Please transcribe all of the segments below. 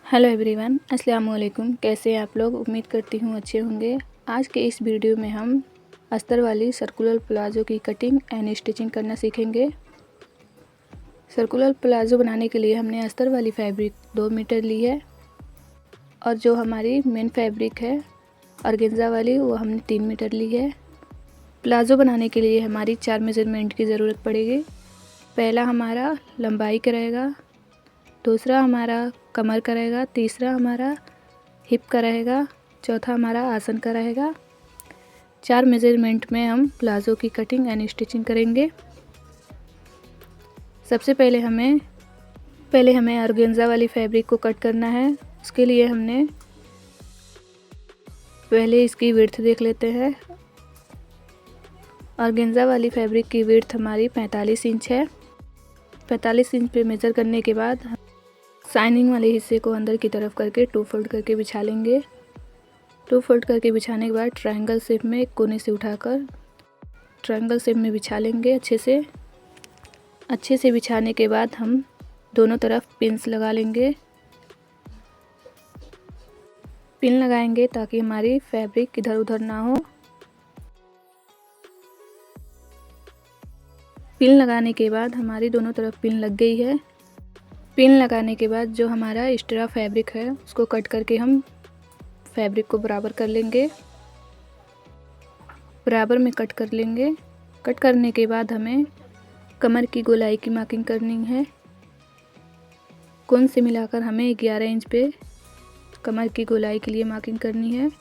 Hello everyone, अस्सलाम वालेकुम। कैसे हैं आप लोग? उम्मीद करती हूँ अच्छे होंगे। आज के इस वीडियो में हम अस्तर वाली सर्कुलर प्लाज़ो की कटिंग एंड स्टिचिंग करना सीखेंगे। सर्कुलर प्लाज़ो बनाने के लिए हमने अस्तर वाली फैब्रिक 2 मीटर ली है और जो हमारी मेन फैब्रिक है ऑर्गेन्जा वाली वो हमने 3 मीटर ली है। प्लाज़ो बनाने के लिए हमारी 4 मेज़रमेंट की ज़रूरत पड़ेगी। पहला हमारा लंबाई का रहेगा, दूसरा हमारा कमर का रहेगा, तीसरा हमारा हिप का रहेगा, चौथा हमारा आसन का रहेगा। 4 मेज़रमेंट में हम प्लाज़ो की कटिंग एंड स्टिचिंग करेंगे। सबसे पहले हमें ऑर्गेन्जा वाली फैब्रिक को कट करना है। उसके लिए हमने पहले इसकी विड्थ देख लेते हैं। ऑर्गेन्जा वाली फैब्रिक की विड्थ हमारी 45 इंच है। 45 इंच पे मेज़र करने के बाद शाइनिंग वाले हिस्से को अंदर की तरफ करके 2 फोल्ड करके बिछा लेंगे। 2 फोल्ड करके बिछाने के बाद ट्रायंगल शेप में एक कोने से उठाकर ट्रायंगल शेप में बिछा लेंगे। अच्छे से बिछाने के बाद हम दोनों तरफ पिन्स लगा लेंगे। पिन लगाएंगे ताकि हमारी फैब्रिक इधर उधर ना हो। पिन लगाने के बाद हमारी दोनों तरफ पिन लग गई है। पिन लगाने के बाद जो हमारा एक्स्ट्रा फैब्रिक है उसको कट करके हम फैब्रिक को बराबर कर लेंगे। बराबर में कट कर लेंगे। कट करने के बाद हमें कमर की गोलाई की मार्किंग करनी है। कोन से मिलाकर हमें 11 इंच पे कमर की गोलाई के लिए मार्किंग करनी है।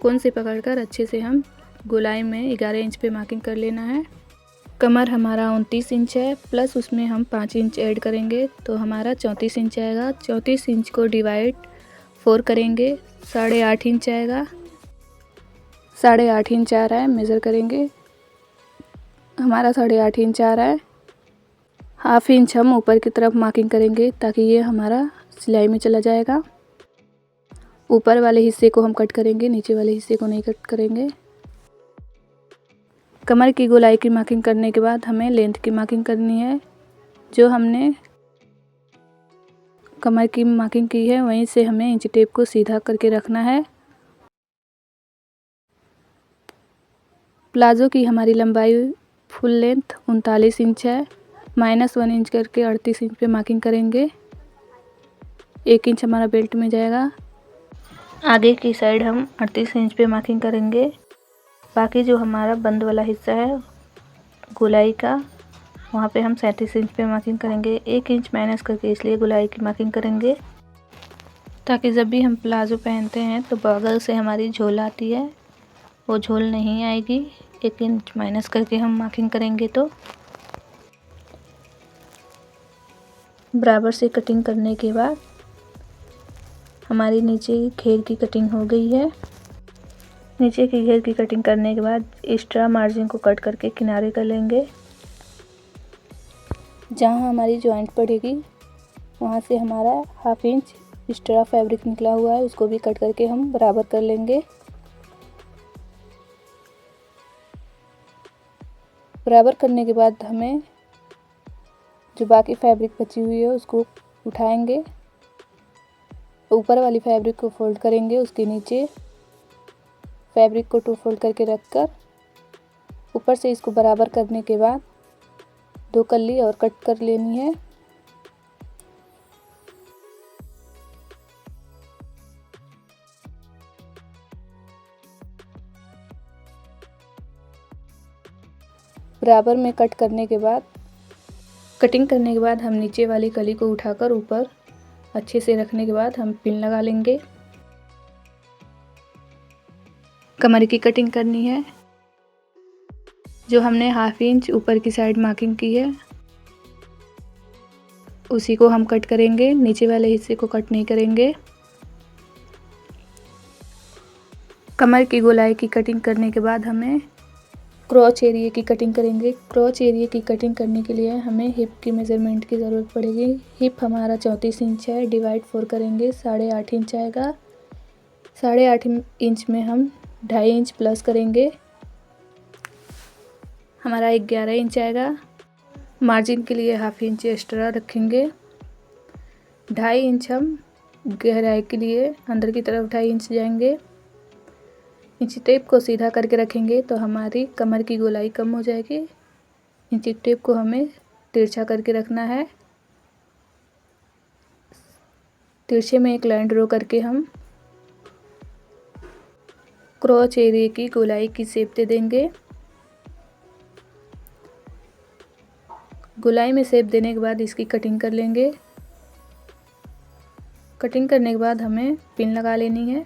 कोन से पकड़कर अच्छे से हम गोलाई में 11 इंच पे मार्किंग कर लेना है। कमर हमारा 29 इंच है, प्लस उसमें हम 5 इंच ऐड करेंगे तो हमारा 34 इंच आएगा। 34 इंच को डिवाइड 4 करेंगे, 8.5 इंच आएगा। 8.5 इंच आ रहा है, मेज़र करेंगे। हमारा 8.5 इंच आ रहा है। हाफ इंच हम ऊपर की तरफ मार्किंग करेंगे ताकि ये हमारा सिलाई में चला जाएगा। ऊपर वाले हिस्से को हम कट करेंगे, नीचे वाले हिस्से को नहीं कट करेंगे। कमर की गोलाई की मार्किंग करने के बाद हमें लेंथ की मार्किंग करनी है। जो हमने कमर की मार्किंग की है वहीं से हमें इंच टेप को सीधा करके रखना है। प्लाज़ो की हमारी लंबाई फुल लेंथ 39 इंच है। -1 इंच करके 38 इंच पे मार्किंग करेंगे। 1 इंच हमारा बेल्ट में जाएगा। आगे की साइड हम 38 इंच पे मार्किंग करेंगे। बाकी जो हमारा बंद वाला हिस्सा है गोलाई का, वहाँ पे हम 37 इंच पे मार्किंग करेंगे। 1 इंच माइनस करके इसलिए गोलाई की मार्किंग करेंगे ताकि जब भी हम प्लाज़ो पहनते हैं तो बगल से हमारी झोल आती है, वो झोल नहीं आएगी। 1 इंच माइनस करके हम मार्किंग करेंगे तो बराबर से कटिंग करने के बाद हमारी नीचे घेर की कटिंग हो गई है। नीचे की घेर की कटिंग करने के बाद एक्स्ट्रा मार्जिन को कट करके किनारे कर लेंगे। जहाँ हमारी जॉइंट पड़ेगी वहाँ से हमारा हाफ इंच एक्स्ट्रा फैब्रिक निकला हुआ है, उसको भी कट करके हम बराबर कर लेंगे। बराबर करने के बाद हमें जो बाकी फैब्रिक बची हुई है उसको उठाएंगे। ऊपर वाली फैब्रिक को फोल्ड करेंगे, उसके नीचे फैब्रिक को 2 फोल्ड करके रखकर ऊपर से इसको बराबर करने के बाद 2 कली और कट कर लेनी है। बराबर में कटिंग करने के बाद हम नीचे वाली कली को उठाकर ऊपर अच्छे से रखने के बाद हम पिन लगा लेंगे। कमर की कटिंग करनी है। जो हमने हाफ इंच ऊपर की साइड मार्किंग की है उसी को हम कट करेंगे, नीचे वाले हिस्से को कट नहीं करेंगे। कमर की गोलाई की कटिंग करने के बाद हमें क्रॉच एरिया की कटिंग करेंगे। क्रॉच एरिया की कटिंग करने के लिए हमें हिप की मेज़रमेंट की ज़रूरत पड़ेगी। हिप हमारा 34 इंच है, डिवाइड 4 करेंगे, 8.5 इंच आएगा। 8.5 इंच में हम 2.5 इंच प्लस करेंगे, हमारा 11 इंच आएगा। मार्जिन के लिए हाफ इंच एक्स्ट्रा रखेंगे। 2.5 इंच हम गहराई के लिए अंदर की तरफ 2.5 इंच जाएंगे। इंची टेप को सीधा करके रखेंगे तो हमारी कमर की गोलाई कम हो जाएगी। इंची टेप को हमें तिरछा करके रखना है। तिरछे में एक लाइन ड्रॉ करके हम क्रॉच एरिया की गोलाई की शेप दे देंगे। गोलाई में शेप देने के बाद इसकी कटिंग कर लेंगे। कटिंग करने के बाद हमें पिन लगा लेनी है।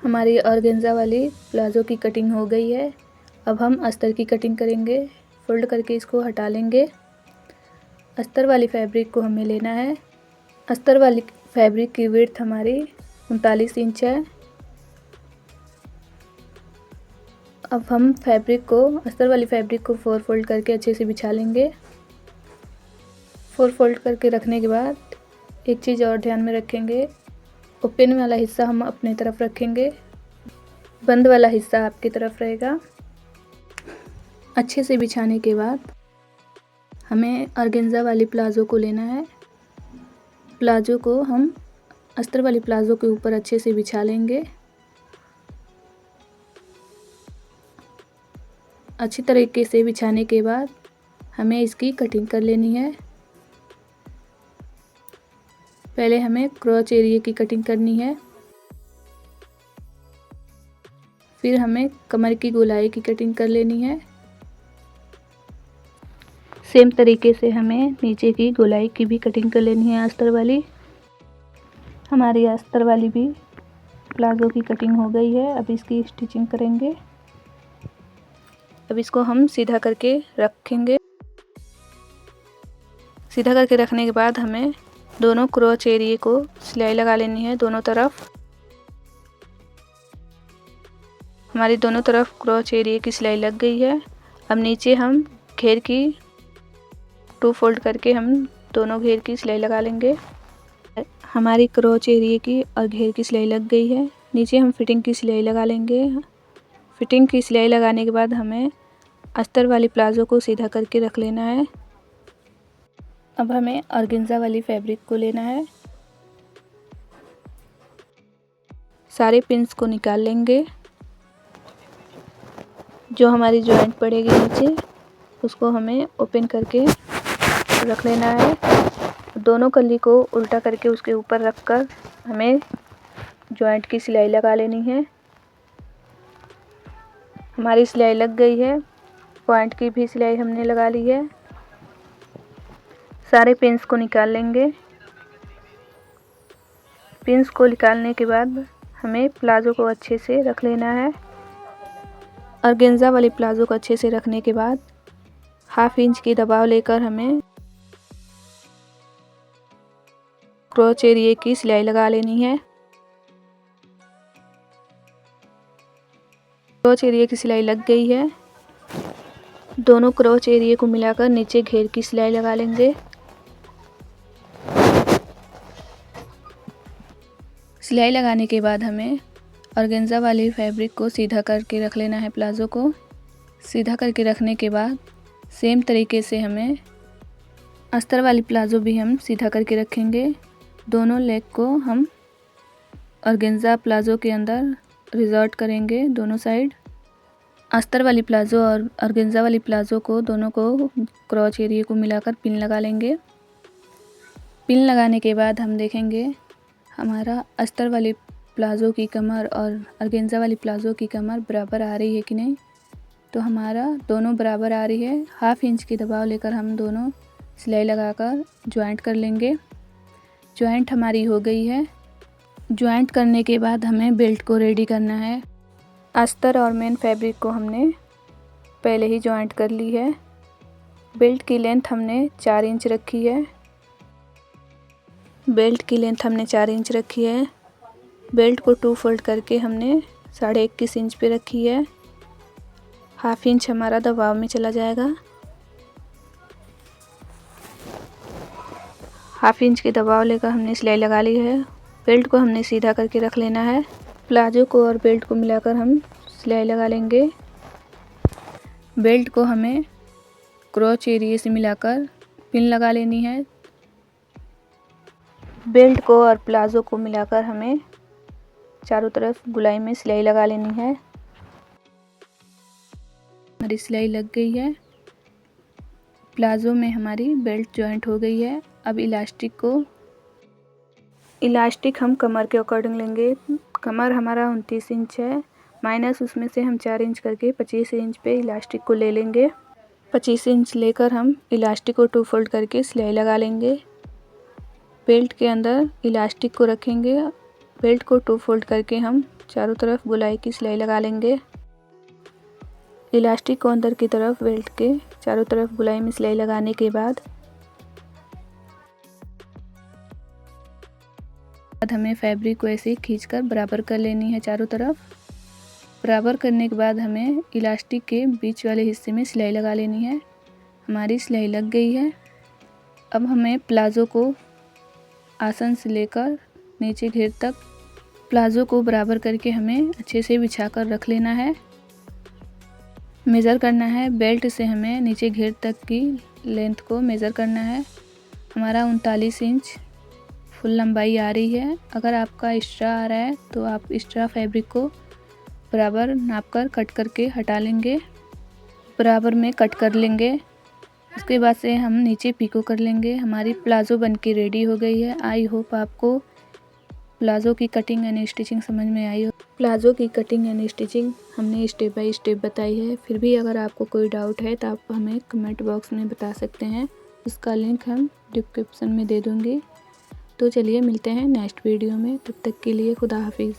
हमारी ऑर्गेन्जा वाली प्लाजो की कटिंग हो गई है। अब हम अस्तर की कटिंग करेंगे। फोल्ड करके इसको हटा लेंगे। अस्तर वाली फैब्रिक को हमें लेना है। अस्तर वाली फैब्रिक की विड्थ हमारी 39 इंच है। अब हम अस्तर वाली फैब्रिक को 4 फोल्ड करके अच्छे से बिछा लेंगे। 4 फोल्ड करके रखने के बाद एक चीज़ और ध्यान में रखेंगे, ओपन वाला हिस्सा हम अपनी तरफ रखेंगे, बंद वाला हिस्सा आपकी तरफ रहेगा। अच्छे से बिछाने के बाद हमें ऑर्गेन्जा वाली प्लाजो को लेना है। प्लाजो को हम अस्तर वाली प्लाजो के ऊपर अच्छे से बिछा लेंगे। अच्छी तरीके से बिछाने के बाद हमें इसकी कटिंग कर लेनी है। पहले हमें क्रॉच एरिया की कटिंग करनी है, फिर हमें कमर की गोलाई की कटिंग कर लेनी है। सेम तरीके से हमें नीचे की गोलाई की भी कटिंग कर लेनी है अस्तर वाली। हमारी अस्तर वाली भी प्लाजो की कटिंग हो गई है। अब इसकी स्टिचिंग करेंगे। अब इसको हम सीधा करके रखेंगे। सीधा करके रखने के बाद हमें दोनों क्रॉच एरिया को सिलाई लगा लेनी है दोनों तरफ। हमारी दोनों तरफ क्रॉच एरिया की सिलाई लग गई है। अब नीचे हम घेर की 2 फोल्ड करके हम दोनों घेर की सिलाई लगा लेंगे। हमारी क्रॉच एरिया की और घेर की सिलाई लग गई है। नीचे हम फिटिंग की सिलाई लगा लेंगे। फिटिंग की सिलाई लगाने के बाद हमें अस्तर वाली प्लाजो को सीधा करके रख लेना है। अब हमें ऑर्गेन्जा वाली फैब्रिक को लेना है। सारे पिंस को निकाल लेंगे। जो हमारी जॉइंट पड़ेगी नीचे उसको हमें ओपन करके रख लेना है। दोनों कली को उल्टा करके उसके ऊपर रखकर हमें जॉइंट की सिलाई लगा लेनी है। हमारी सिलाई लग गई है। पॉइंट की भी सिलाई हमने लगा ली है। सारे पिंस को निकाल लेंगे। पिंस को निकालने के बाद हमें प्लाजो को अच्छे से रख लेना है। ऑर्गेन्जा वाली प्लाजो को अच्छे से रखने के बाद 1/2 इंच की दबाव लेकर हमें क्रॉच एरिया की सिलाई लगा लेनी है। क्रॉच एरिया की सिलाई लग गई है। दोनों क्रॉच एरिया को मिलाकर नीचे घेर की सिलाई लगा लेंगे। सिलाई लगाने के बाद हमें ऑर्गेन्जा वाली फैब्रिक को सीधा करके रख लेना है। प्लाजो को सीधा करके रखने के बाद सेम तरीके से हमें अस्तर वाली प्लाजो भी हम सीधा करके रखेंगे। दोनों लेग को हम ऑर्गेन्जा प्लाजो के अंदर रिजॉर्ट करेंगे दोनों साइड। अस्तर वाली प्लाजो और ऑर्गेन्जा वाली प्लाजो को दोनों को क्रॉच एरिया को मिलाकर पिन लगा लेंगे। पिन लगाने के बाद हम देखेंगे हमारा अस्तर वाली प्लाजो की कमर और ऑर्गेन्जा वाली प्लाजो की कमर बराबर आ रही है कि नहीं। तो हमारा दोनों बराबर आ रही है। 1/2 इंच की दबाव लेकर हम दोनों सिलाई लगाकर ज्वाइंट कर लेंगे। ज्वाइंट हमारी हो गई है। ज्वाइंट करने के बाद हमें बेल्ट को रेडी करना है। अस्तर और मेन फैब्रिक को हमने पहले ही ज्वाइंट कर ली है। बेल्ट की लेंथ हमने 4 इंच रखी है। बेल्ट की लेंथ हमने 4 इंच रखी है। बेल्ट को 2 फोल्ड करके हमने 21.5 इंच पे रखी है। 1/2 इंच हमारा दबाव में चला जाएगा। 1/2 इंच के दबाव लेकर हमने सिलाई लगा ली है। बेल्ट को हमने सीधा करके रख लेना है। प्लाजो को और बेल्ट को मिलाकर हम सिलाई लगा लेंगे। बेल्ट को हमें क्रॉच एरिया से मिलाकर पिन लगा लेनी है। बेल्ट को और प्लाजो को मिलाकर हमें चारों तरफ गुलाई में सिलाई लगा लेनी है। हमारी सिलाई लग गई है। प्लाजो में हमारी बेल्ट जॉइंट हो गई है। अब इलास्टिक हम कमर के अकॉर्डिंग लेंगे। कमर हमारा 29 इंच है, माइनस उसमें से हम 4 इंच करके 25 इंच पे इलास्टिक को ले लेंगे। 25 इंच लेकर हम इलास्टिक को 2 फोल्ड करके सिलाई लगा लेंगे। बेल्ट के अंदर इलास्टिक को रखेंगे। बेल्ट को 2 फोल्ड करके हम चारों तरफ गोलाई की सिलाई लगा लेंगे। इलास्टिक को अंदर की तरफ बेल्ट के चारों तरफ गोलाई में सिलाई लगाने के बाद हमें फैब्रिक को ऐसे खींचकर बराबर कर लेनी है। चारों तरफ बराबर करने के बाद हमें इलास्टिक के बीच वाले हिस्से में सिलाई लगा लेनी है। हमारी सिलाई लग गई है। अब हमें प्लाजो को आसन से लेकर नीचे घेर तक प्लाजो को बराबर करके हमें अच्छे से बिछा कर रख लेना है। मेज़र करना है। बेल्ट से हमें नीचे घेर तक की लेंथ को मेज़र करना है। हमारा 39 इंच फुल लंबाई आ रही है। अगर आपका एक्स्ट्रा आ रहा है तो आप एक्स्ट्रा फैब्रिक को बराबर नापकर कट करके हटा लेंगे। बराबर में कट कर लेंगे। उसके बाद से हम नीचे पीको कर लेंगे। हमारी प्लाजो बनके रेडी हो गई है। आई होप आपको प्लाजो की कटिंग एंड स्टिचिंग समझ में आई हो। प्लाजो की कटिंग एंड स्टिचिंग हमने स्टेप बाय स्टेप बताई है। फिर भी अगर आपको कोई डाउट है तो आप हमें कमेंट बॉक्स में बता सकते हैं। उसका लिंक हम डिस्क्रिप्शन में दे दूँगी। तो चलिए मिलते हैं नेक्स्ट वीडियो में। तब तक के लिए खुदा हाफिज़।